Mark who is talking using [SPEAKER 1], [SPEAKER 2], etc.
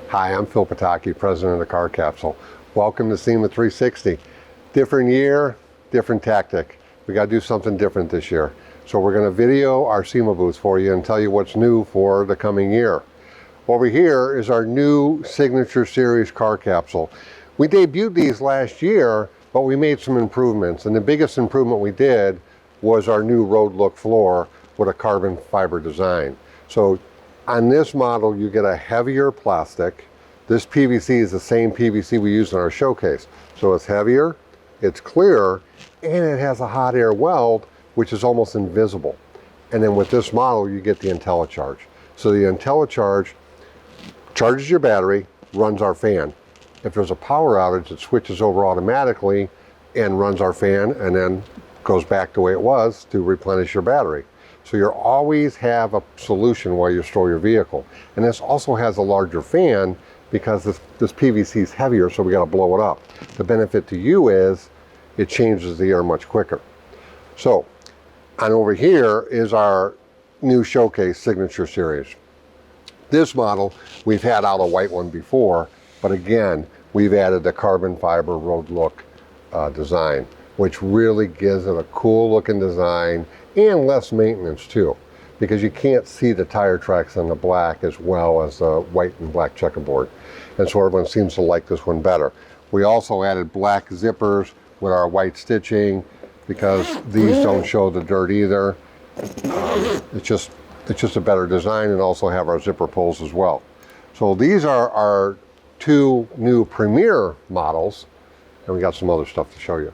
[SPEAKER 1] Hi, I'm Phil Pataki, president of Car Capsule. Welcome to SEMA 360. Different year, different tactic. We got to do something different this year. So we're going to video our SEMA booth for you and tell you what's new for the coming year. Over here is our new Signature Series car capsule. We debuted these last year, but we made some improvements. And the biggest improvement we did was our new road look floor with a carbon fiber design. So on this model, you get a heavier plastic. This PVC is the same PVC we use in our showcase. So it's heavier, it's clearer, and it has a hot air weld, which is almost invisible. And then with this model, you get the IntelliCharge. So the IntelliCharge charges your battery, runs our fan. If there's a power outage, it switches over automatically and runs our fan and then goes back the way it was to replenish your battery. So you always have a solution while you store your vehicle. And this also has a larger fan because this PVC is heavier, so we got to blow it up. The benefit to you is it changes the air much quicker. So, and over here is our new Showcase Signature Series. This model, we've had out a white one before, but again, we've added the carbon fiber road look design, which really gives it a cool looking design and less maintenance too, because you can't see the tire tracks on the black as well as the white and black checkerboard. And so everyone seems to like this one better. We also added black zippers with our white stitching because these don't show the dirt either. It's just a better design, and also have our zipper pulls as well. So these are our two new Premier models, and we got some other stuff to show you.